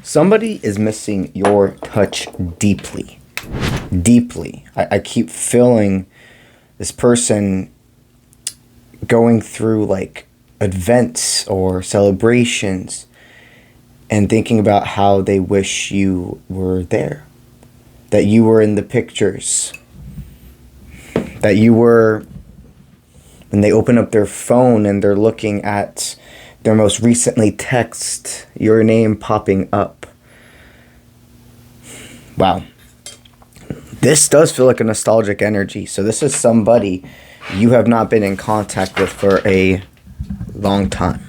Somebody is missing your touch deeply. Deeply. I keep feeling this person going through like events or celebrations and thinking about how they wish you were there. That you were in the pictures. That you were, when they open up their phone and they're looking at their most recently text, your name popping up. Wow. This does feel like a nostalgic energy. So this is somebody you have not been in contact with for a long time.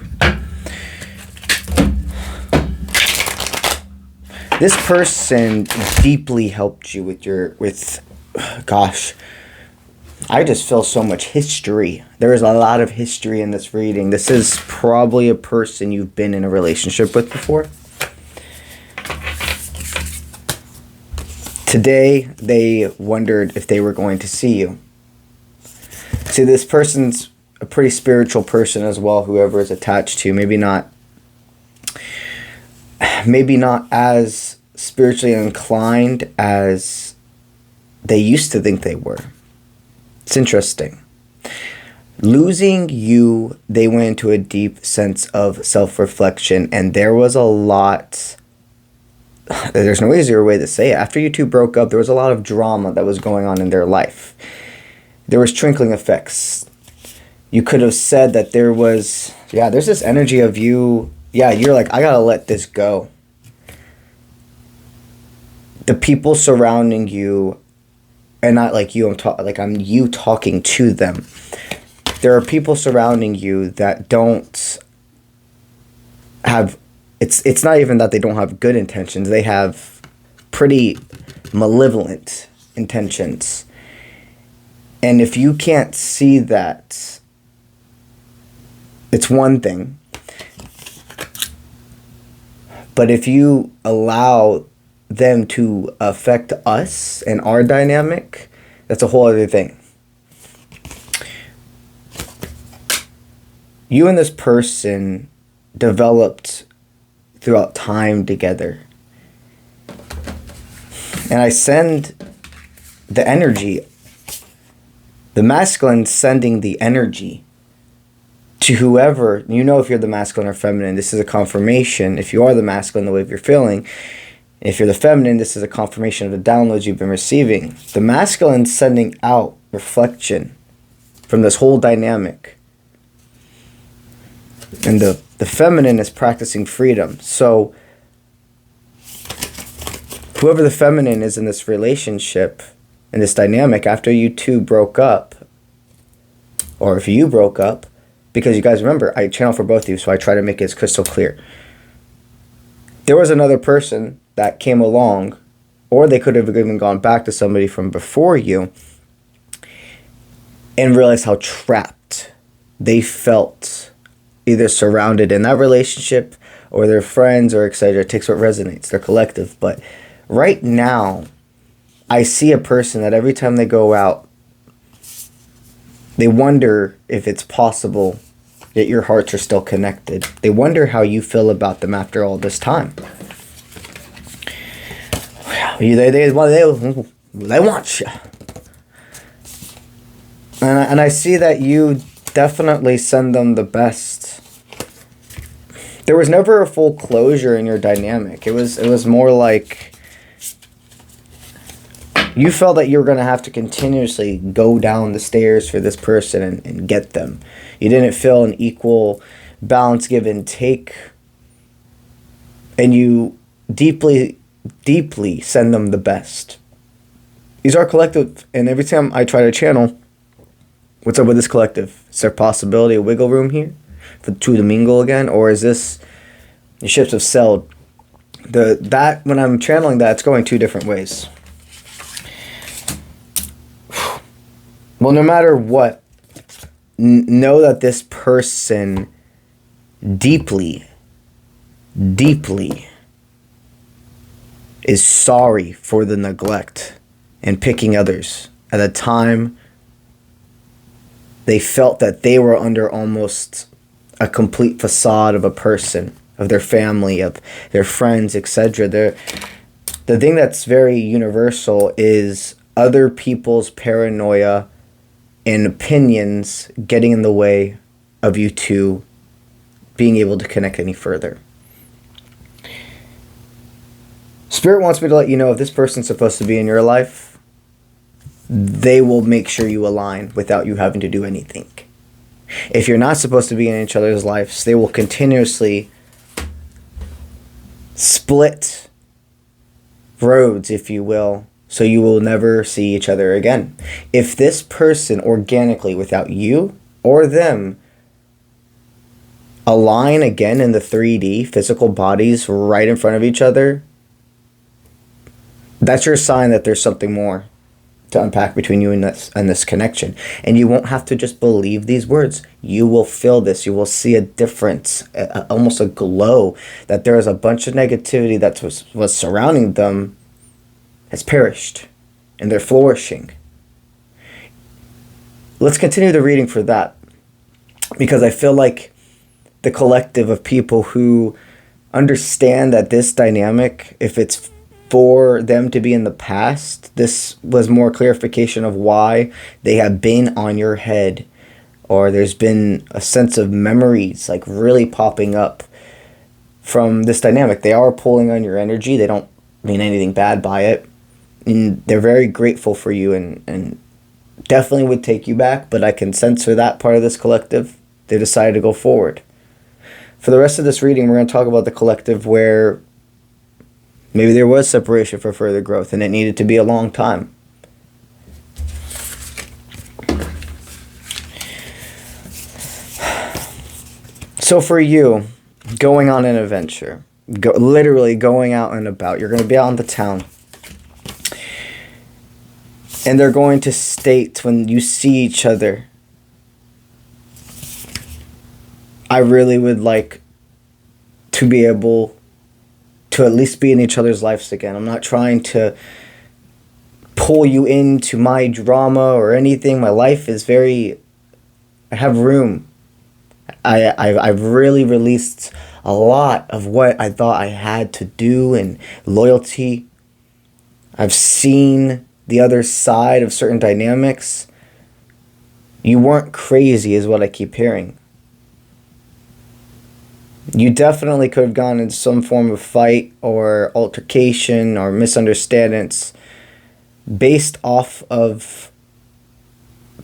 This person deeply helped you gosh, I just feel so much history. There is a lot of history in this reading. This is probably a person you've been in a relationship with before. Today, they wondered if they were going to see you. See, this person's a pretty spiritual person as well, whoever is attached to. Maybe not as spiritually inclined as they used to think they were. It's interesting. Losing you, they went into a deep sense of self-reflection, and there was a lot. There's no easier way to say it. After you two broke up, there was a lot of drama that was going on in their life. There was trickling effects. You could have said that there was, there's this energy of you. Yeah, you're like, I gotta let this go. The people surrounding you, and not like you, I'm you talking to them. There are people surrounding you that don't have, it's not even that they don't have good intentions. They have pretty malevolent intentions. And if you can't see that, it's one thing. But if you allow them to affect us and our dynamic, that's a whole other thing. You and this person developed throughout time together. And I send the energy, the masculine sending the energy to whoever, if you're the masculine or feminine, this is a confirmation. If you are the masculine, the way you're feeling. If you're the feminine, this is a confirmation of the downloads you've been receiving. The masculine sending out reflection from this whole dynamic. And the feminine is practicing freedom. So whoever the feminine is in this relationship, in this dynamic, after you two broke up, or if you broke up, because you guys remember, I channel for both of you, so I try to make it as crystal clear. There was another person that came along, or they could have even gone back to somebody from before you and realized how trapped they felt, either surrounded in that relationship or their friends or etc. It takes what resonates, their collective. But right now, I see a person that every time they go out, they wonder if it's possible that your hearts are still connected. They wonder how you feel about them after all this time. They want you. And I see that you definitely send them the best. There was never a full closure in your dynamic. It was more like you felt that you were going to have to continuously go down the stairs for this person and get them. You didn't feel an equal balance, give and take. And you deeply, deeply send them the best. These are collective. And every time I try to channel, what's up with this collective? Is there a possibility of wiggle room here for two to mingle again? Or is this the ships have sailed? That when I'm channeling that, it's going two different ways. Well, no matter what, know that this person deeply, deeply is sorry for the neglect and picking others. At a time, they felt that they were under almost a complete facade of a person, of their family, of their friends, etc. The thing that's very universal is other people's paranoia and opinions getting in the way of you two being able to connect any further. Spirit wants me to let you know if this person's supposed to be in your life, they will make sure you align without you having to do anything. If you're not supposed to be in each other's lives, they will continuously split roads, if you will, so you will never see each other again. If this person organically, without you or them, align again in the 3D physical bodies right in front of each other, that's your sign that there's something more to unpack between you and this connection. And you won't have to just believe these words. You will feel this. You will see a difference, almost a glow, that there is a bunch of negativity that was surrounding them has perished, and they're flourishing. Let's continue the reading for that, because I feel like the collective of people who understand that this dynamic, if it's for them to be in the past, this was more clarification of why they have been on your head, or there's been a sense of memories like really popping up from this dynamic. They are pulling on your energy. They don't mean anything bad by it. And they're very grateful for you and definitely would take you back, but I can sense for that part of this collective, they decided to go forward. For the rest of this reading, we're going to talk about the collective where maybe there was separation for further growth and it needed to be a long time. So for you, going on an adventure, literally going out and about, you're going to be out in the town. And they're going to state when you see each other, I really would like to be able to at least be in each other's lives again. I'm not trying to pull you into my drama or anything. My life is I have room. I've really released a lot of what I thought I had to do and loyalty. I've seen the other side of certain dynamics. You weren't crazy is what I keep hearing. You definitely could have gone into some form of fight or altercation or misunderstandings based off of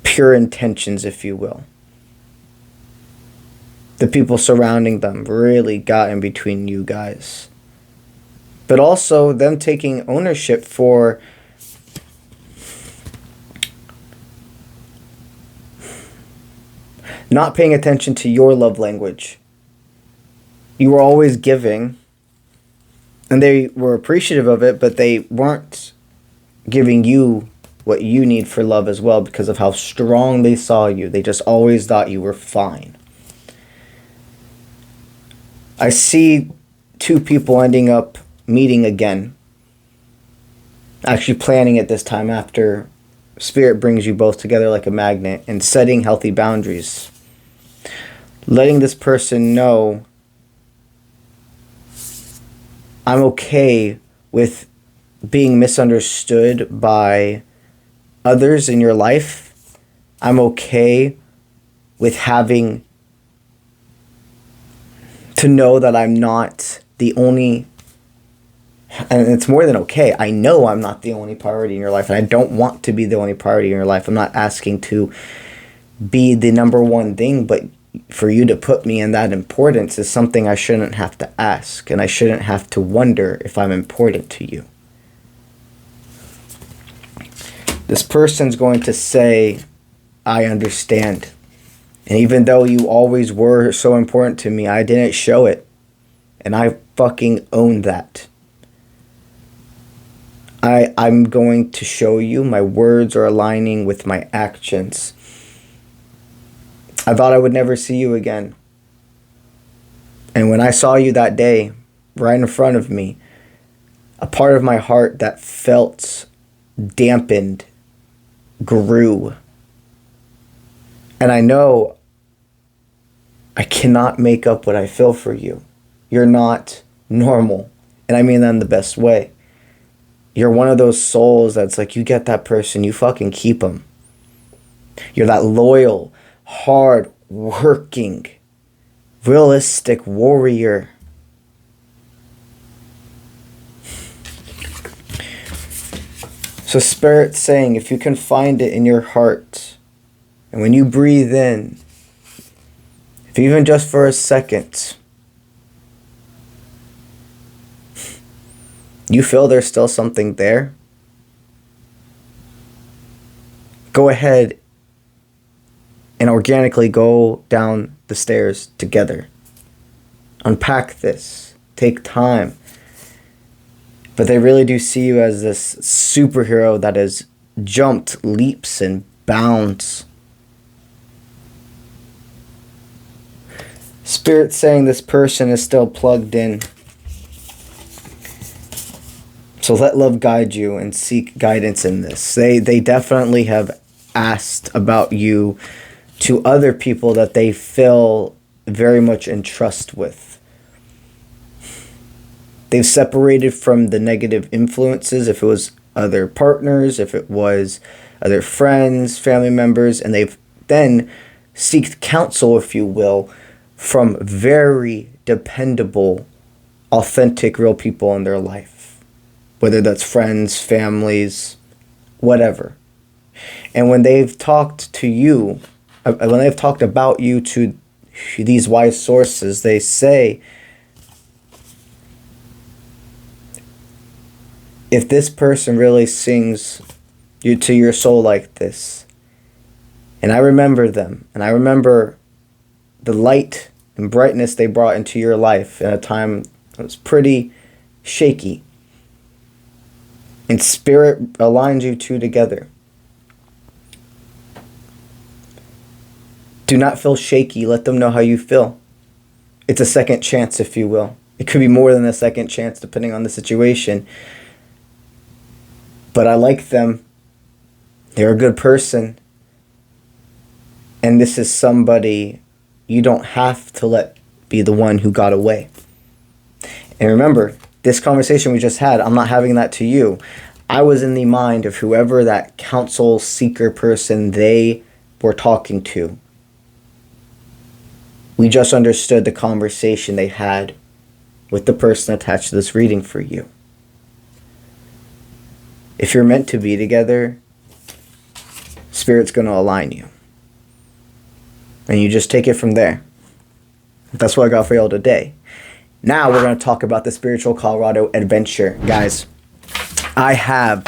pure intentions, if you will. The people surrounding them really got in between you guys. But also them taking ownership for not paying attention to your love language. You were always giving, and they were appreciative of it, but they weren't giving you what you need for love as well because of how strong they saw you. They just always thought you were fine. I see two people ending up meeting again. Actually planning it this time after Spirit brings you both together like a magnet and setting healthy boundaries. Letting this person know I'm okay with being misunderstood by others in your life. I'm okay with having to know that I'm not the only, and it's more than okay. I know I'm not the only priority in your life, and I don't want to be the only priority in your life. I'm not asking to be the number one thing, but for you to put me in that importance is something I shouldn't have to ask, and I shouldn't have to wonder if I'm important to you. This person's going to say, I understand. And even though you always were so important to me, I didn't show it. And I fucking own that. I'm going to show you my words are aligning with my actions. I thought I would never see you again. And when I saw you that day, right in front of me, a part of my heart that felt dampened grew. And I know I cannot make up what I feel for you. You're not normal. And I mean that in the best way. You're one of those souls that's like, you get that person, you fucking keep them. You're that loyal, hard working, realistic warrior. So Spirit's saying, if you can find it in your heart, and when you breathe in, if even just for a second, you feel there's still something there, go ahead and organically go down the stairs together. Unpack this. Take time. But they really do see you as this superhero that has jumped leaps and bounds. Spirit saying this person is still plugged in. So let love guide you and seek guidance in this. They definitely have asked about you to other people that they feel very much in trust with. They've separated from the negative influences, if it was other partners, if it was other friends, family members, and they've then seeked counsel, if you will, from very dependable, authentic, real people in their life. Whether that's friends, families, whatever. And when they've talked to you, when they've talked about you to these wise sources, they say, if this person really sings you to your soul like this, and I remember them, and I remember the light and brightness they brought into your life in a time that was pretty shaky, and Spirit aligns you two together. Do not feel shaky. Let them know how you feel. It's a second chance, if you will. It could be more than a second chance, depending on the situation. But I like them. They're a good person. And this is somebody you don't have to let be the one who got away. And remember, this conversation we just had, I'm not having that to you. I was in the mind of whoever that counsel seeker person they were talking to. We just understood the conversation they had with the person attached to this reading for you. If you're meant to be together, Spirit's going to align you. And you just take it from there. That's what I got for y'all today. Now we're going to talk about the Spiritual Colorado adventure. Guys, I have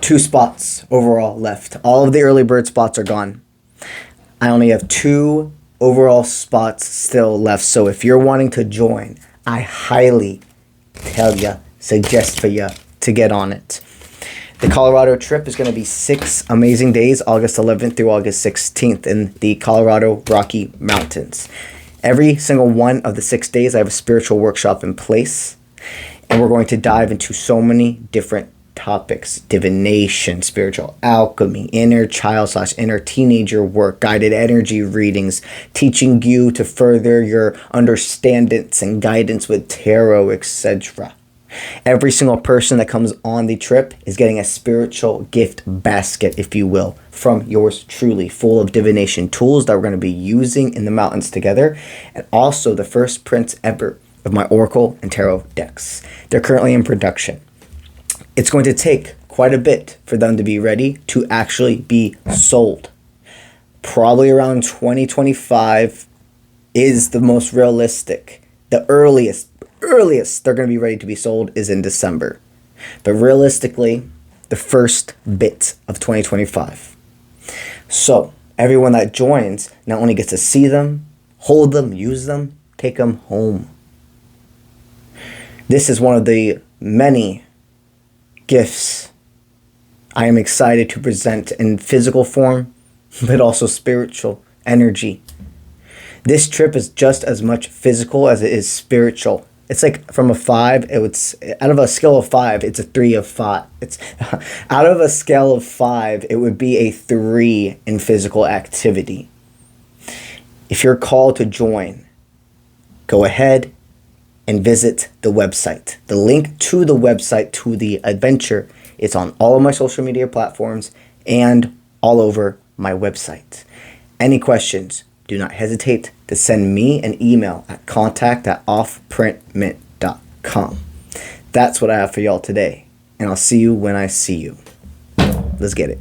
2 spots overall left. All of the early bird spots are gone. I only have 2 overall spots still left. So if you're wanting to join, I highly suggest for you to get on it. The Colorado trip is going to be 6 amazing days, August 11th through August 16th in the Colorado Rocky Mountains. Every single one of the 6 days, I have a spiritual workshop in place, and we're going to dive into so many different topics: divination, spiritual alchemy, inner child / inner teenager work, guided energy readings, teaching you to further your understandings and guidance with tarot, etc. Every single person that comes on the trip is getting a spiritual gift basket, if you will, from yours truly, full of divination tools that we're going to be using in the mountains together, and also the first prints ever of my Oracle and Tarot decks. They're currently in production. It's going to take quite a bit for them to be ready to actually be sold. Probably around 2025 is the most realistic. The earliest they're going to be ready to be sold is in December. But realistically, the first bit of 2025. So everyone that joins not only gets to see them, hold them, use them, take them home. This is one of the many gifts I am excited to present in physical form, but also spiritual energy. This trip is just as much physical as it is spiritual. It's like from a 5, it's out of a scale of 5, it's a 3 of 5. It's out of a scale of 5, it would be a 3 in physical activity. If you're called to join, go ahead, and visit the website. The link to the website, to the adventure, is on all of my social media platforms and all over my website. Any questions, do not hesitate to send me an email at contact@offprintmint.com. That's what I have for y'all today, and I'll see you when I see you. Let's get it.